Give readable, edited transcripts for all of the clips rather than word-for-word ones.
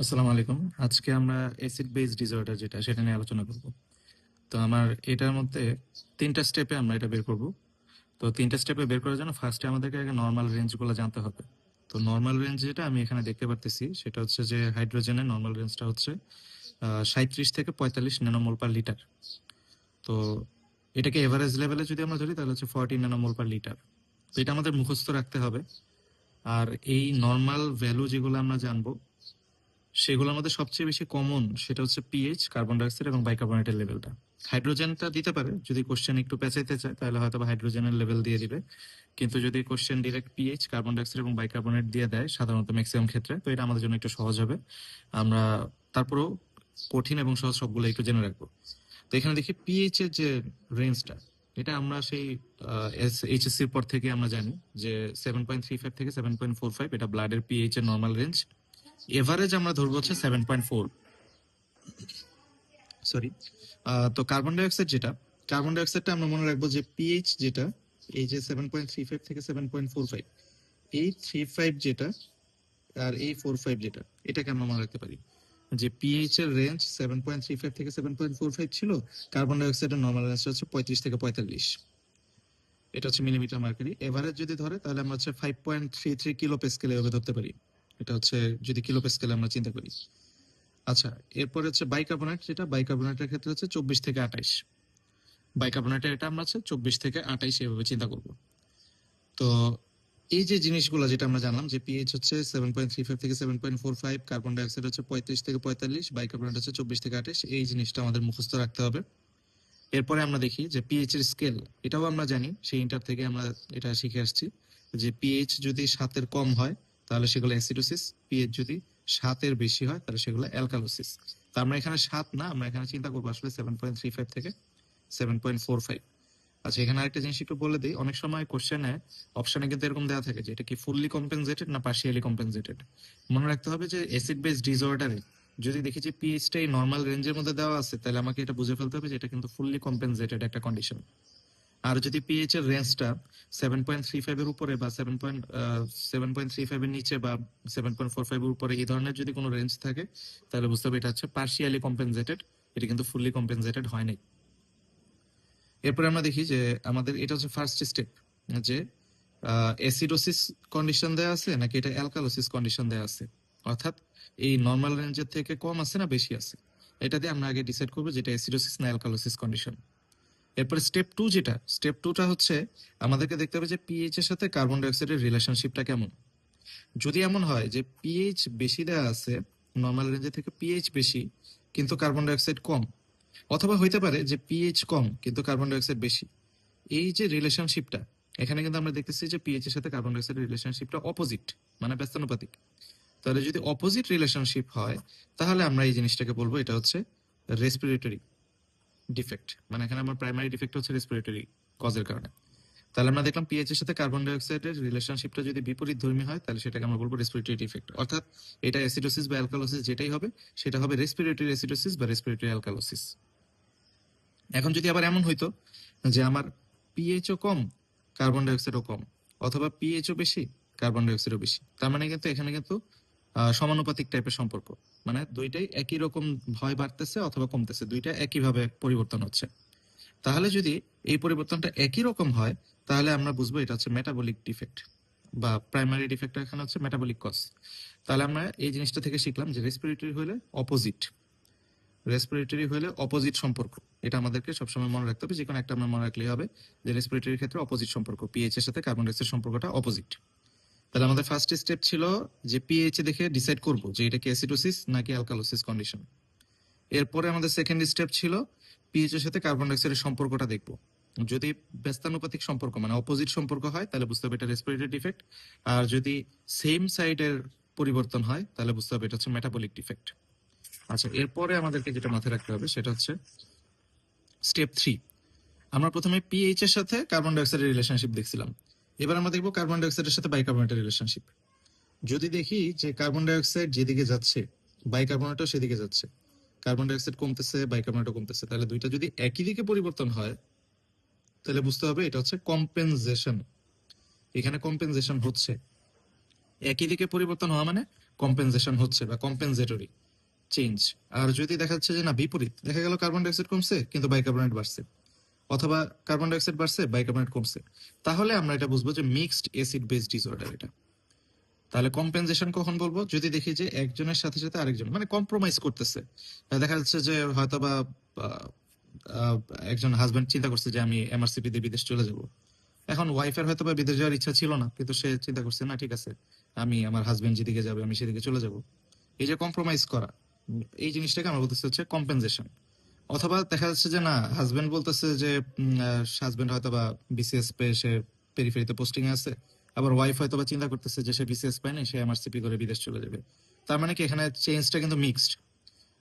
আসসালামু আলাইকুম। আজকে আমরা অ্যাসিড বেস ডিসঅর্ডার যেটা সেটা নিয়ে আলোচনা করব। তো আমার এটার মধ্যে ৩টা স্টেপে আমরা এটা বের করব। তো ৩টা স্টেপে বের করার জন্য ফার্স্টে আমাদেরকে আগে নরমাল রেঞ্জগুলো জানতে হবে। তো নরমাল রেঞ্জ যেটা আমি এখানে দেখতে পারতেছি সেটা হচ্ছে যে হাইড্রোজেনের নরমাল রেঞ্জটা হচ্ছে ৩৭ থেকে ৪৫ ন্যানোমোল পার লিটার। তো এটাকে এভারেজ লেভেলে যদি আমরা ধরি তাহলে হচ্ছে 40 ন্যানোমোল পার লিটার। তো এটা আমাদের মুখস্থ রাখতে হবে। আর এই নরমাল ভ্যালু যেগুলো আমরা জানবো সেগুলোর মধ্যে সবচেয়ে বেশি কমন সেটা হচ্ছে পিএইচ, কার্বন ডাইঅক্সাইড এবং বাইকার্বনেটের লেভেলটা। হাইড্রোজেনটা দিতে পারে, যদি কোশ্চেন একটু পেঁচাইতে চায় তাহলে হয়তো বা হাইড্রোজেনের লেভেল দিয়ে দিবে। কিন্তু যদি question direct pH, carbon dioxide এবং বাইকার্বনেট দিয়ে দেয় সাধারণত ম্যাক্সিমাম ক্ষেত্রে, তো এটা আমাদের জন্য একটু সহজ হবে। আমরা তারপরেও কঠিন এবং সহজ সবগুলো একটু জেনে রাখবো। তো এখানে দেখি পিএইচ এর যে রেঞ্জটা, এটা আমরা সেই এইচএসসির পর থেকে আমরা জানি যে 7.35 থেকে 7.45 এটা ব্লাডের পিএইচ এর নর্মাল রেঞ্জ। এভারেজ আমরা ধরবো হচ্ছে 7.4। সরি। তো কার্বন ডাইঅক্সাইড যেটা, কার্বন ডাইঅক্সাইডটা আমরা মনে রাখবো যে পিএইচ যেটা, এই যে 7.35 থেকে 7.45, এই 35 যেটা আর এই 45 যেটা, এটাকে আমরা মনে রাখতে পারি যে পিএইচ এর রেঞ্জ 7.35 থেকে 7.45 ছিল, কার্বন ডাইঅক্সাইডের নর্মাল রেঞ্জ হচ্ছে 35 থেকে 45। এটা হচ্ছে মিলিমিটার মার্কারি। এভারেজ যদি ধরে তাহলে আমরা হচ্ছে 5.33 কিলো পেস্কেল এভাবে ধরতে পারি। এটা হচ্ছে যদি কিলো পেস্কেলে আমরা চিন্তা করি। আচ্ছা, এরপরে হচ্ছে বাইকার্বনেট যেটা, বাইকার্বনেটের ক্ষেত্রে হচ্ছে 24 থেকে 28। বাইকার্বনেটের এটা আমরা হচ্ছে 24 থেকে 28 এভাবে চিন্তা করব। তো এই যে জিনিসগুলো যেটা আমরা জানলাম যে পিএইচ হচ্ছে 7.35 থেকে 7.45, কার্বন ডাইঅক্সাইড হচ্ছে 35 থেকে 45, বাইকার্বনেট হচ্ছে 24 থেকে 28, এই জিনিসটা আমাদের মুখস্থ রাখতে হবে। এরপরে আমরা দেখি যে পিএইচ এর স্কেল, এটাও আমরা জানি সেই ইন্টার থেকে আমরা এটা শিখে আসছি যে পিএইচ যদি 7-এর কম হয় তাহলে সেগুলো অ্যাসিডোসিস, পিএইচ যদি 7-এর বেশি হয় তাহলে সেগুলো অ্যালকালোসিস। তো আমরা এখানে 7 না, আমরা এখানে চিন্তা করবো আসলে 7.35 থেকে 7.45। আচ্ছা, এখানে আরেকটা জিনিস একটু বলে দিই, অনেক সময় কোশ্চেনে অপশনে কিন্তু এরকম দেওয়া থাকে যে এটা কি ফুললি কম্পেনসেটেড না পার্শিয়ালি কম্পেনসেটেড। মনে রাখতে হবে যে অ্যাসিড বেস ডিসঅর্ডারে যদি দেখি যে পিএইচটা এই নর্মাল রেঞ্জের মধ্যে দেওয়া আছে তাহলে আমাকে এটা বুঝে ফেলতে হবে যে এটা কিন্তু ফুললি কম্পেনসেটেড একটা কন্ডিশন। আর যদি পিএইচ এর রেঞ্জটা 7.35 এর উপরে বা 7.35 এর নিচে বা 7.45 এর উপরে এই ধরনের যদি কোনো রেঞ্জ থাকে তাহলে বুঝতে হবে এটা হচ্ছে পার্শিয়ালি কম্পেনসেটেড, এটা কিন্তু ফুললি কম্পেনসেটেড হয় নাই। এরপরে আমরা দেখি যে আমাদের এটা হচ্ছে ফার্স্ট স্টেপ, যে অ্যাসিডোসিস কন্ডিশন দেয়া আছে নাকি এটা অ্যালকালোসিস কন্ডিশন দেয়া আছে, অর্থাৎ এই নর্মাল রেঞ্জের থেকে কম আছে না বেশি আছে, এটা দিয়ে আমরা আগে ডিসাইড করবো যেটা অ্যাসিডোসিস না অ্যালকালোসিস কন্ডিশন। এরপরে স্টেপ টু যেটা, স্টেপ টুটা হচ্ছে আমাদেরকে দেখতে হবে যে পিএইচ এর সাথে কার্বন ডাইঅক্সাইডের রিলেশনশিপটা কেমন। যদি এমন হয় যে পিএইচ বেশি দেওয়া আছে, নর্মাল রেঞ্জের থেকে পিএইচ বেশি কিন্তু কার্বন ডাইঅক্সাইড কম, অথবা হইতে পারে যে পিএইচ কম কিন্তু কার্বন ডাইঅক্সাইড বেশি, এই যে রিলেশনশিপটা, এখানে কিন্তু আমরা দেখতেছি যে পিএইচ এর সাথে কার্বন ডাইঅক্সাইডের রিলেশনশিপটা অপোজিট, মানে ব্যস্তানুপাতিক। তাহলে যদি অপোজিট রিলেশনশিপ হয় তাহলে আমরা এই জিনিসটাকে বলবো এটা হচ্ছে রেসপিরেটরি ডিফেক্ট, মানে এখানে আমার প্রাইমারি ডিফেক্ট হচ্ছে রেসপিরেটরি কজের কারণে। তাহলে আমরা দেখলাম পিএইচ এর সাথে কার্বন ডাইঅক্সাইডের রিলেশনশিপটা যদি বিপরীত ধর্মী হয় তাহলে সেটাকে আমরা বলবো রেসপিরেটরি ডিফেক্ট, অর্থাৎ এটা অ্যাসিডোসিস বা অ্যালকালোসিস যেটাই হবে সেটা হবে রেসপিরেটরি অ্যাসিডোসিস বা রেসপিরেটরি অ্যালকালোসিস। এখন যদি আবার এমন হইতো যে আমার পিএইচও কম, কার্বন ডাইঅক্সাইডও কম, অথবা পিএইচও বেশি, কার্বন ডাইঅক্সাইডও বেশি, তার মানে কিন্তু এখানে কিন্তু সমানুপাতিক টাইপের সম্পর্ক, মানে দুইটাই একই রকম ভয় বাড়তেছে অথবা কমতেছে, দুইটা একইভাবে পরিবর্তন হচ্ছে। তাহলে যদি এই পরিবর্তনটা একই রকম হয় তাহলে আমরা বুঝবো এটা হচ্ছে মেটাবলিক ডিফেক্ট, বা প্রাইমারি ডিফেক্ট এখানে হচ্ছে মেটাবলিক কজ। তাহলে আমরা এই জিনিসটা থেকে শিখলাম যে রেসপিরেটরি হলে অপোজিট, রেসপিরেটরি হলে অপোজিট সম্পর্ক, এটা আমাদেরকে সবসময় মনে রাখতে হবে, যে কোনো একটা আমরা মনে রাখলেই হবে যে রেসপিরেটরির ক্ষেত্রে অপোজিট সম্পর্ক, পিএইচ এর সাথে কার্বন ডাইঅক্সাইড সম্পর্কটা অপোজিট। তাহলে আমাদের ফার্স্ট স্টেপ ছিল যে পিএইচ এ দেখে ডিসাইড করব যে এটা কি অ্যাসিডোসিস নাকি অ্যালকালোসিস কন্ডিশন। এরপরে আমাদের সেকেন্ড স্টেপ ছিল পিএইচ এর সাথে কার্বন ডাইঅক্সাইডের সম্পর্কটা দেখব, যদি ব্যস্তানুপাতিক সম্পর্ক মানে অপোজিট সম্পর্ক হয় তাহলে বুঝতে হবে এটা রেসপিরেটরি ডিফেক্ট, আর যদি সেম সাইডের পরিবর্তন হয় তাহলে বুঝতে হবে এটা হচ্ছে মেটাবলিক ডিফেক্ট। আচ্ছা, এরপরে আমাদেরকে যেটা মাথায় রাখতে হবে সেটা হচ্ছে স্টেপ 3। আমরা প্রথমে পিএইচ এর সাথে কার্বন ডাইঅক্সাইডের রিলেশনশিপ দেখছিলাম, এবার আমরা দেখবো কার্বন ডাইঅক্সাইডের সাথে বাইকার্বনেটের রিলেশনশিপ। যদি দেখি যে কার্বন ডাইঅক্সাইড যেদিকে যাচ্ছে বাইকার্বনেটও সেদিকে যাচ্ছে, কার্বন ডাইঅক্সাইড কমতেছে বাইকার্বনেটও কমতেছে, তাহলে দুইটা যদি একই দিকে পরিবর্তন হয় তাহলে বুঝতে হবে এটা হচ্ছে কম্পেনসেশন। এখানে কম্পেনসেশন হচ্ছে, একই দিকে পরিবর্তন হওয়া মানে কম্পেনসেশন হচ্ছে বা কম্পেনসেটরি চেঞ্জ। আর যদি দেখা যাচ্ছে যে না বিপরীত, দেখা গেল কার্বন ডাইঅক্সাইড কমছে কিন্তু বাইকার্বনেট বাড়ছে, অথবা কার্বন ডাইঅক্সাইড বাড়ছে বাইকার্বনেট কমছে, তাহলে আমরা এটা বুঝবো যে মিক্সড অ্যাসিড বেস ডিসঅর্ডার এটা। তাহলে কম্পেনসেশন কখন বলবো? যদি দেখি যে একজনের সাথে সাথে আরেকজন মানে কম্প্রোমাইজ করতেছে। দেখা যাচ্ছে যে হয়তোবা আহ, আহ, একজন হাজবেন্ড চিন্তা করছে যে আমি এমআরসিপি দিয়ে বিদেশ চলে যাব। এখন ওয়াইফের হয়তোবা বিদেশ যাওয়ার ইচ্ছা ছিল না, কিন্তু সে চিন্তা করছে না ঠিক আছে, আমি আমার হাজবেন্ড যেদিকে যাবে আমি সেদিকে চলে যাব। এই যে কম্প্রোমাইজ করা, এই জিনিসটাকে আমরা বলতেছি হচ্ছে কম্পেনসেশন। অথবা দেখা যাচ্ছে যে না হাজবেন্ড বলতেছে যে হাজবেন্ড হয়তোবা বিসিএস পেয়ে সে পেরিফেরিতে পোস্টিং আছে, আবার ওয়াইফ হয়তোবা চিন্তা করতেছে যে সে বিসিএস পায় না, সে এমআরসিপি করে বিদেশ চলে যাবে। তার মানে কি এখানে চেঞ্জটা কিন্তু মিক্সড।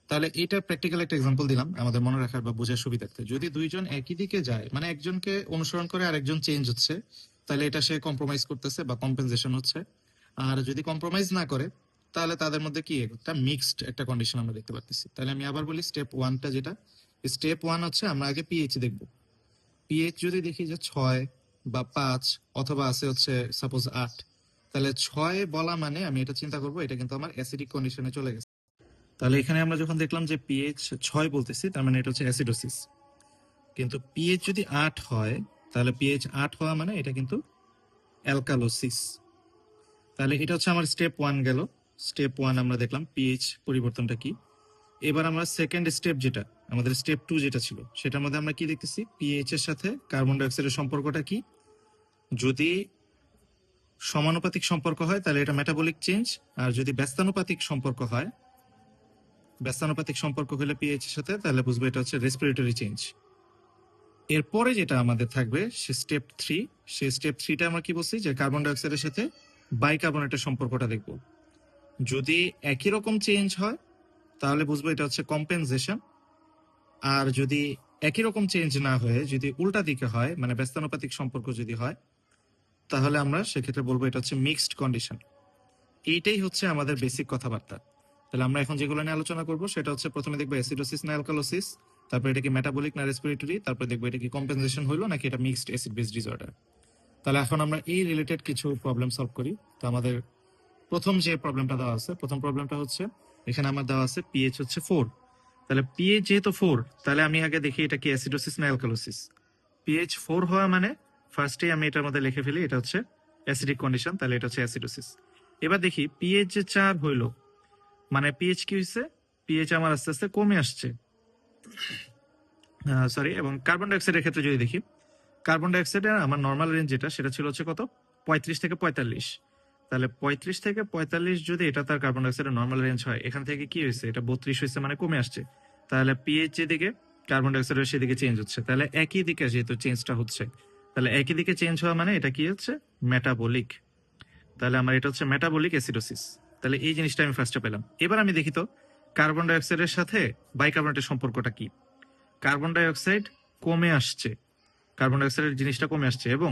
তাহলে এটা প্র্যাকটিক্যাল একটা এক্সাম্পল দিলাম আমাদের মনে রাখার বা বোঝার সুবিধার্থে। যদি দুইজন একই দিকে যায় মানে একজনকে অনুসরণ করে আরেকজন চেঞ্জ হচ্ছে, তাহলে এটা সে কম্প্রোমাইজ করতেছে বা কম্পেনসেশন হচ্ছে। আর যদি কম্প্রোমাইজ না করে তাহলে তাদের মধ্যে কি একটা মিক্সড একটা কন্ডিশন আমরা দেখতে পাচ্ছি। তাহলে আমি আবার বলি স্টেপ ওয়ানটা যেটা, স্টেপ ওয়ান হচ্ছে আমরা আগে পিএইচ দেখবো। পিএইচ যদি দেখি যে 6 বা 5 অথবা আছে হচ্ছে সাপোজ 8, তাহলে 6 বলা মানে আমি এটা চিন্তা করবো এটা কিন্তু আমার অ্যাসিডিক কন্ডিশনে চলে গেছে। তাহলে এখানে আমরা যখন দেখলাম যে পিএইচ 6 বলতেছি, তার মানে এটা হচ্ছে অ্যাসিডোসিস। কিন্তু পিএইচ যদি 8 হয়, তাহলে পিএইচ 8 হওয়া মানে এটা কিন্তু অ্যালকালোসিস। তাহলে এটা হচ্ছে আমার স্টেপ ওয়ান গেল। স্টেপ ওয়ান আমরা দেখলাম পিএইচ পরিবর্তনটা কি। এবার আমরা সেকেন্ড স্টেপ যেটা আমাদের স্টেপ টু যেটা ছিল সেটার মধ্যে আমরা কি দেখতেছি, পিএইচ এর সাথে কার্বন ডাইঅক্সাইডের সম্পর্কটা কি। যদি সমানুপাতিক সম্পর্ক হয় তাহলে এটা মেটাবলিক চেঞ্জ, আর যদি ব্যস্তানুপাতিক সম্পর্ক হয়, ব্যস্তানুপাতিক সম্পর্ক হলে পিএইচ এর সাথে, তাহলে বুঝবো এটা হচ্ছে রেসপিরেটরি চেঞ্জ। এরপরে যেটা আমাদের থাকবে সে স্টেপ থ্রি। সেই স্টেপ থ্রিটা আমরা কি বলছি যে কার্বন ডাইঅক্সাইডের সাথে বাইকার্বনেটের সম্পর্কটা দেখব। যদি একই রকম চেঞ্জ হয় তাহলে বুঝবো এটা হচ্ছে কম্পেনসেশন। আর যদি একই রকম চেঞ্জ না হয়ে যদি উল্টা দিকে হয় মানে ব্যস্তানুপাতিক সম্পর্ক যদি হয়, তাহলে আমরা সেক্ষেত্রে বলবো এটা হচ্ছে মিক্সড কন্ডিশন। এইটাই হচ্ছে আমাদের বেসিক কথাবার্তা। তাহলে আমরা এখন যেগুলো নিয়ে আলোচনা করবো সেটা হচ্ছে প্রথমে দেখবো অ্যাসিডোসিস না অ্যালকালোসিস, তারপর এটা কি মেটাবলিক না রেসপিরেটরি, তারপর দেখবো এটা কি কম্পেনসেশন হইলো নাকি এটা মিক্সড অ্যাসিড বেস ডিসঅর্ডার। তাহলে এখন আমরা এই রিলেটেড কিছু প্রবলেম সলভ করি। তো আমাদের প্রথম যে প্রবলেমটা দেওয়া আছে, প্রথম প্রবলেমটা হচ্ছে এখানে আমার দেওয়া আছে পিএইচ হচ্ছে 4। তাহলে পিএইচ যেহেতু 4, তাহলে আমি আগে দেখি এটা কি অ্যাসিডোসিস না অ্যালকালোসিস। পিএইচ 4 হওয়া মানে ফার্স্টে আমি এটার মধ্যে লিখে ফেলি এটা হচ্ছে অ্যাসিডিক কন্ডিশন, তাহলে এটা হচ্ছে অ্যাসিডোসিস। এবার দেখি পিএইচ যে 4 হইলো মানে পিএইচ কি হয়েছে, পিএইচ আমার আস্তে আস্তে কমে আসছে। সরি, এবং কার্বন ডাইঅক্সাইডের ক্ষেত্রে যদি দেখি, কার্বন ডাইঅক্সাইডের আমার নর্মাল রেঞ্জ যেটা সেটা ছিল হচ্ছে কত, 35 থেকে 45। তাহলে 35 থেকে 45 যদি এটা তার কার্বন ডাইঅক্সাইডের নর্মাল রেঞ্জ হয়, এখান থেকে কি হয়েছে, এটা 32 হয়েছে মানে কমে আসছে। তাহলে পিএইচ যেদিকে কার্বন ডাইঅক্সাইডের সেদিকে চেঞ্জ হচ্ছে, তাহলে একই দিকে যেহেতু চেঞ্জটা হচ্ছে, তাহলে একই দিকে চেঞ্জ হওয়া মানে এটা কি হচ্ছে মেটাবলিক। তাহলে আমার এটা হচ্ছে মেটাবলিক অ্যাসিডোসিস। তাহলে এই জিনিসটা আমি ফার্স্টে পেলাম। এবার আমি দেখি তো কার্বন ডাইঅক্সাইডের সাথে বাইকার্বনেটের সম্পর্কটা কি। কার্বন ডাইঅক্সাইড কমে আসছে, কার্বন ডাইঅক্সাইডের জিনিসটা কমে আসছে, এবং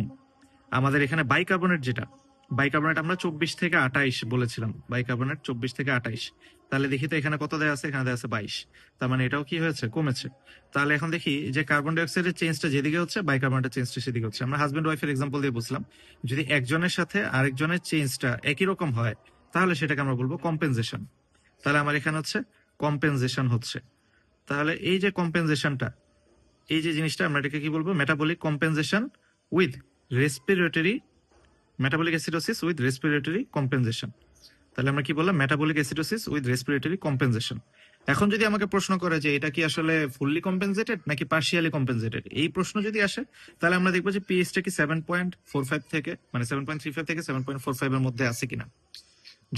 আমাদের এখানে বাইকার্বনেট যেটা, বাইকার্বনেট আমরা 24 থেকে 28 বলেছিলাম, বাইকার্বনেট 24 থেকে 28। তাহলে দেখি তো এখানে কত দেয়া আছে, এখানে দেয়া আছে 22। তার মানে এটাও কি হয়েছে, কমেছে। তাহলে এখন দেখি যে কার্বন ডাইঅক্সাইডের চেঞ্জটা যেদিকে হচ্ছে বাইকার্বনেটের চেঞ্জটা সেদিকে হচ্ছে। আমরা হাজবেন্ড ওয়াইফের এক্সাম্পল দিয়ে বুঝলাম, যদি একজনের সাথে আরেকজনের চেঞ্জটা একই রকম হয় তাহলে সেটাকে আমরা বলবো কম্পেনসেশন। তাহলে আমার এখানে হচ্ছে কম্পেনসেশন হচ্ছে। তাহলে এই যে কম্পেনসেশনটা, এই যে জিনিসটা আমরা এটাকে কি বলবো, metabolic compensation with respiratory, metabolic acidosis with respiratory compensation. তাহলে আমরা কি বললাম, metabolic acidosis with respiratory compensation. এখন যদি আমাকে প্রশ্ন করে যে এটা কি আসলে ফুললি কম্পেনসেটেড নাকি পার্শিয়ালি কম্পেনসেটেড, এই প্রশ্ন যদি আসে তাহলে আমরা দেখবো যে পিএইচটা কি 7.45 থেকে মানে 7.35 থেকে 7.45 এর মধ্যে আছে কিনা।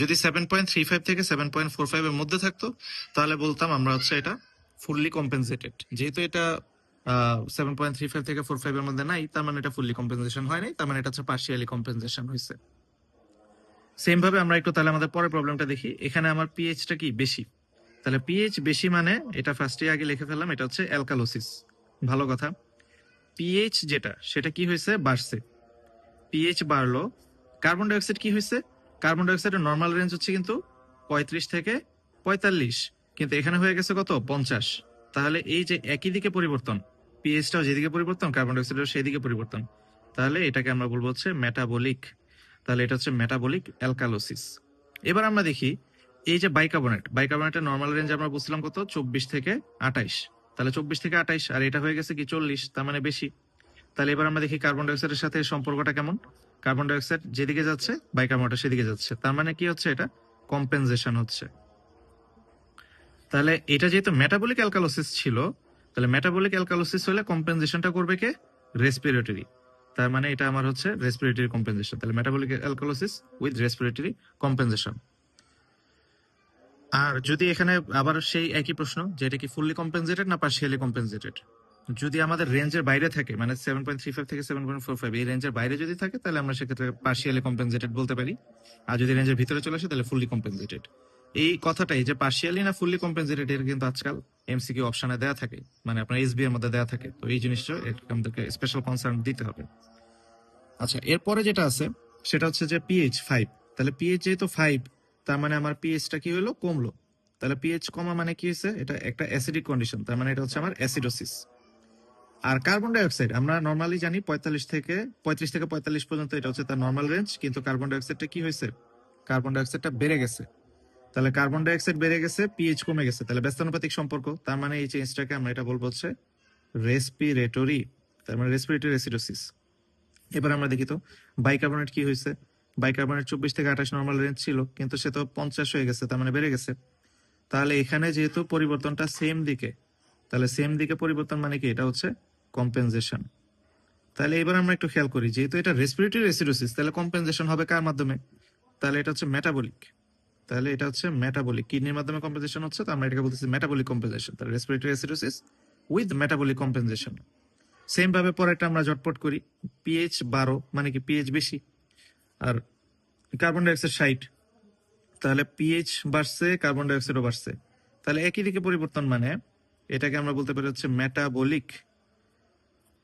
যদি 7.35 থেকে 7.45 এর মধ্যে থাকতো তাহলে বলতাম আমরা হচ্ছে এটা ফুললি কম্পেনসেটেড। যেহেতু এটা 7.35 থেকে 45 এর মধ্যে নাই, তার মানে এটা ফুললি কম্পেনসেশন হয় নাই, তার মানে এটা হচ্ছে পার্শিয়ালি কম্পেনসেশন হয়েছে। সেম ভাবে আমরা একটু তাহলে আমাদের পরের প্রবলেমটা দেখি। এখানে আমার পিএইচটা কি বেশি, তাহলে পিএইচ বেশি মানে এটা ফার্স্টে আগে লিখে ফেললাম, এটা হচ্ছে অ্যালকালোসিস। ভালো কথা, পিএইচ যেটা সেটা কি হয়েছে, বাড়ছে। পিএইচ বাড়লো, কার্বন ডাইঅক্সাইড কি হয়েছে, কার্বন ডাইঅক্সাইডের নর্মাল রেঞ্জ হচ্ছে কিন্তু 35 থেকে 45, কিন্তু এখানে হয়ে গেছে কত, 50। তাহলে এই যে একই দিকে পরিবর্তন, পিএইচটাও যেদিকে পরিবর্তন কার্বন ডাইঅক্সাইডের সেই দিকে পরিবর্তন, তাহলে এটাকে আমরা বলবো হচ্ছে মেটাবলিক। তাহলে এটা হচ্ছে মেটাবলিক অ্যালকালোসিস। এবার আমরা দেখি এই যে বাইকার্বনেটের নর্মাল রেঞ্জ আমরা বুঝছিলাম কত, 24 থেকে 28। তাহলে 24 থেকে 28, আর এটা হয়ে গেছে কি 40, তার মানে বেশি। তাহলে এবার আমরা দেখি কার্বন ডাইঅক্সাইডের সাথে এর সম্পর্কটা কেমন। কার্বন ডাইঅক্সাইড যেদিকে যাচ্ছে বাইকার্বনেট সেদিকে যাচ্ছে, তার মানে কি হচ্ছে, এটা কম্পেনসেশন হচ্ছে। তাহলে এটা যেহেতু মেটাবলিক অ্যালকালোসিস ছিল, তাহলে মেটাবলিক অ্যালকালোসিস হলে কম্পেনসেশনটা করবে কে, রেসপিরেটরি। তার মানে এটা আমার হচ্ছে রেসপিরেটরি কম্পেনসেশন। তাহলে metabolic alkalosis with respiratory compensation. আর যদি এখানে আবার সেই একই প্রশ্ন, যে এটা কি ফুললি কম্পেনসেটেড না পার্শিয়ালি কম্পেনসেটেড। যদি আমাদের রেঞ্জের বাইরে থাকে, মানে 7.35 থেকে 7.45, এই রেঞ্জের বাইরে যদি থাকে, তাহলে আমরা সেক্ষেত্রে পার্শিয়ালি কম্পেনসেটেড বলতে পারি। আর যদি রেঞ্জের ভিতরে চলে আসে, তাহলে ফুললি কম্পেনসেটেড। এই কথাটাই যে পার্শিয়ালি না ফুললি কম্পেনসেটেড, এর কিন্তু আজকাল এমসিকিউ অপশনে দেওয়া থাকে, মানে আপনার এসবি এর মধ্যে দেওয়া থাকে। তো এই জিনিসটা আমাদেরকে স্পেশাল কনসার্ন দিতে হবে। আচ্ছা, এরপরে যেটা আছে সেটা হচ্ছে যে পিএইচ 5। তাহলে পিএইচ যেহেতু 5, তার মানে আমার পিএইচটা কি হলো, কমলো। তাহলে পিএইচ কমা মানে কি হয়েছে, এটা একটা অ্যাসিডিক কন্ডিশন, তার মানে এটা হচ্ছে আমার অ্যাসিডোসিস। আর কার্বন ডাইঅক্সাইড আমরা নর্মালি জানি 35 থেকে 45 পর্যন্ত, এটা হচ্ছে তার নর্মাল রেঞ্জ। কিন্তু কার্বন ডাইঅক্সাইডটা কি হয়েছে, কার্বন ডাইঅক্সাইডটা বেড়ে গেছে। তাহলে কার্বন ডাইঅক্সাইড বেড়ে গেছে, পিএইচ কমে গেছে, তাহলে ব্যস্তানুপাতিক সম্পর্ক। তার মানে এই চেঞ্জটাকে আমরা এটা বলবো হচ্ছে রেসপিরেটরি, তার মানে রেসপিরেটরি অ্যাসিডোসিস। এবার আমরা দেখি তো বাইকার্বনেট কি হয়েছে। বাইকার্বনেট 24 থেকে 28 নর্মাল রেঞ্জ ছিল, কিন্তু সে তো 50 হয়ে গেছে, তার মানে বেড়ে গেছে। তাহলে এখানে যেহেতু পরিবর্তনটা সেম দিকে, তাহলে সেম দিকে পরিবর্তন মানে কি, এটা হচ্ছে কম্পেনসেশন। তাহলে এবার আমরা একটু খেয়াল করি, যেহেতু এটা রেসপিরেটরি অ্যাসিডোসিস, তাহলে কম্পেনসেশন হবে কার মাধ্যমে, তাহলে এটা হচ্ছে মেটাবলিক। তাহলে এটা হচ্ছে মেটাবলিক, কিডনির মাধ্যমে কম্পেনসেশন হচ্ছে, তো আমরা এটাকে বলতেছি মেটাবলিক কম্পেনসেশন। তাহলে respiratory acidosis with metabolic compensation. Same ভাবে পরেরটা আমরা ঝটপট করি। পিএইচ 12 মানে কি পিএইচ বেশি, আর কার্বন ডাইঅক্সাইড 60, তাহলে পিএইচ বাড়ছে, কার্বন ডাইঅক্সাইডও বাড়ছে। তাহলে একই দিকে পরিবর্তন, মানে এটাকে আমরা বলতে পারি হচ্ছে মেটাবলিক।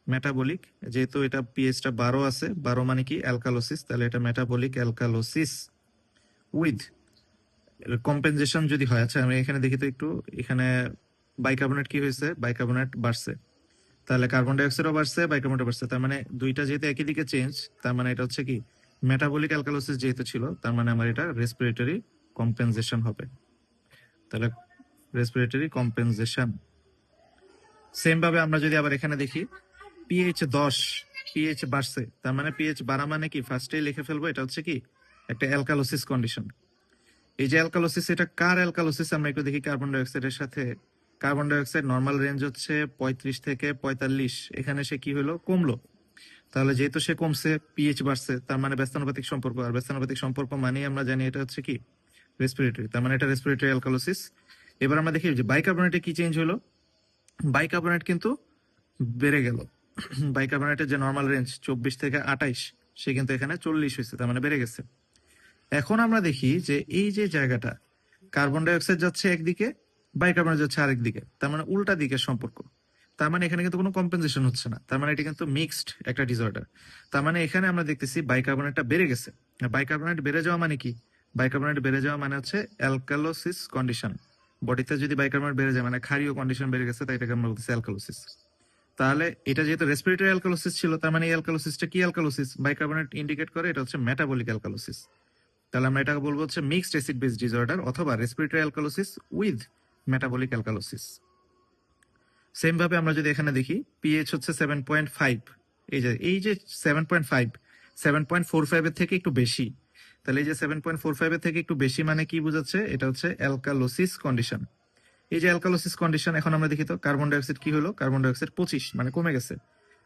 মেটাবলিক যেহেতু এটা পিএইচটা 12 আছে, 12 মানে কি অ্যালকালোসিস, তাহলে এটা মেটাবলিক অ্যালকালোসিস উইথ কম্পেনসেশন যদি হয়। আচ্ছা, আমি এখানে দেখি তো একটু, এখানে বাইকার্বনেট কি হয়েছে, বাইকার্বনেট বাড়ছে, তাহলে কার্বন ডাইঅক্সাইডও বাড়ছে, বাইকার্বনেটও বাড়ছে। তার মানে দুইটা যেহেতু একই দিকে চেঞ্জ, তার মানে এটা হচ্ছে কি মেটাবলিক অ্যালকালোসিস যেহেতু ছিল, তার মানে আমার এটা রেসপিরেটরি কম্পেনসেশন হবে। তাহলে রেসপিরেটরি কম্পেনসেশন। সেম ভাবে আমরা যদি আবার এখানে দেখি পিএইচ 10, পিএইচ বাড়ছে, তার মানে পিএইচ বাড়া মানে কি, ফার্স্টেই লিখে ফেলবো এটা হচ্ছে কি একটা অ্যালকালোসিস কন্ডিশন। এই যে অ্যালকালোসিস, এটা কার অ্যালকালোসিস আমরা একটু দেখি। কার্বন ডাইঅক্সাইডের সাথে কার্বন ডাইঅক্সাইড নর্মাল রেঞ্জ হচ্ছে 35 থেকে 45, এখানে সে কি হলো, কমলো। তাহলে যেহেতু সে কমছে, পিএইচ বাড়ছে, তার মানে ব্যস্তানুপাতিক সম্পর্ক, আর ব্যস্তানুপাতিক সম্পর্ক মানে আমরা জানি এটা হচ্ছে কি রেসপিরেটরি, তার মানে এটা রেসপিরেটরি অ্যালকালোসিস। এবার আমরা দেখি যে বাইকার্বনেটে কি চেঞ্জ হলো, বাইকার্বনেট কিন্তু বেড়ে গেল। বাইকার্বনেটের যে নর্মাল রেঞ্জ 24 থেকে 28, সে কিন্তু এখানে 40 হয়েছে, তার মানে বেড়ে গেছে। এখন আমরা দেখি যে এই যে জায়গাটা, কার্বন ডাইঅক্সাইড যাচ্ছে একদিকে, বাইকার্বনেট যাচ্ছে আরেক দিকে, তার মানে উল্টা দিকের সম্পর্ক। তার মানে এখানে কিন্তু কোনো কম্পেনসেশন হচ্ছে না, তার মানে এটা কিন্তু মিক্সড একটা ডিসঅর্ডার। তার মানে এখানে আমরা দেখতেছি বাইকার্বনেটটা বেড়ে গেছে। বাইকার্বনেট বেড়ে যাওয়া মানে কি, বাইকার্বনেট বেড়ে যাওয়া মানে হচ্ছে অ্যালকালোসিস কন্ডিশন। বডিতে যদি বাইকার্বনেট বেড়ে যায়, মানে ক্ষারীয় কন্ডিশন বেড়ে গেছে, তাই এটাকে আমরা বলতেছি অ্যালকালোসিস। তাহলে এটা যেহেতু রেসপিরেটরি অ্যালকালোসিস ছিল, তার মানে এই অ্যালকালোসিসটা কি অ্যালকালোসিস, বাইকার্বনেট ইন্ডিকেট করে এটা হচ্ছে মেটাবলিক অ্যালকালোসিস। তাহলে আমরা এটাকে বলবো হচ্ছে মিক্সড অ্যাসিড বেস ডিসঅর্ডার অথবা respiratory alkalosis with metabolic alkalosis. Same ভাবে আমরা যদি এখানে দেখি পিএইচ হচ্ছে 7.5, এই যে 7.5, 7.45 এর থেকে একটু বেশি। তাহলে এই যে 7.45 এর থেকে একটু বেশি মানে কি বোঝাচ্ছে, এটা হচ্ছে অ্যালকালোসিস কন্ডিশন। এই যে অ্যালকালোসিস কন্ডিশন, এখন আমরা দেখি তো কার্বন ডাইঅক্সাইড কি হলো, কার্বন ডাইঅক্সাইড 25 মানে কমে গেছে।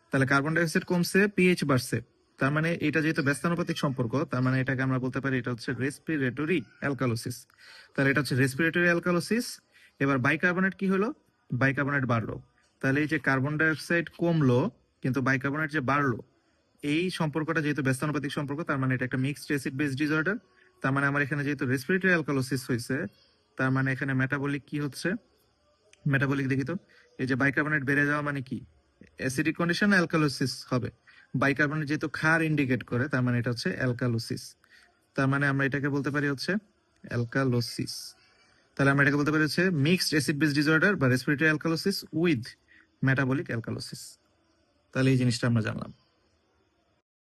তাহলে কার্বন ডাইঅক্সাইড কমছে, পিএইচ বাড়ছে, তার মানে এটা যেহেতু ব্যস্তানুপাতিক সম্পর্ক, তার মানে এটাকে আমরা বলতে পারি এটা হচ্ছে রেসপিরেটরি অ্যালকালোসিস। তাহলে এটা হচ্ছে রেসপিরেটরি অ্যালকালোসিস। এবার বাইকার্বনেট কি হলো, বাইকার্বনেট বাড়লো। তাহলে এই যে কার্বন ডাইঅক্সাইড কমলো কিন্তু বাইকার্বনেট যে বাড়লো, এই সম্পর্কটা যেহেতু ব্যস্তানুপাতিক সম্পর্ক, তার মানে এটা একটা মিক্সড অ্যাসিড বেস ডিসঅর্ডার। তার মানে আমার এখানে যেহেতু রেসপিরেটরি অ্যালকালোসিস হয়েছে, তার মানে এখানে মেটাবলিক কি হচ্ছে, মেটাবলিক দেখি তো। এই যে বাইকার্বনেট বেড়ে যাওয়া মানে কি, অ্যাসিডিক কন্ডিশন অ্যালকালোসিস হবে। বাইকার্বনেট যেহেতু ক্ষার ইন্ডিকেট করে, তার মানে এটা হচ্ছে অ্যালকালোসিস। তার মানে আমরা এটাকে বলতে পারি হচ্ছে অ্যালকালোসিস। তাহলে আমরা এটাকে বলতে পারি হচ্ছে মিক্সড অ্যাসিড বেস ডিসঅর্ডার বা respiratory alkalosis with metabolic alkalosis. তাহলে এই জিনিসটা আমরা জানলাম।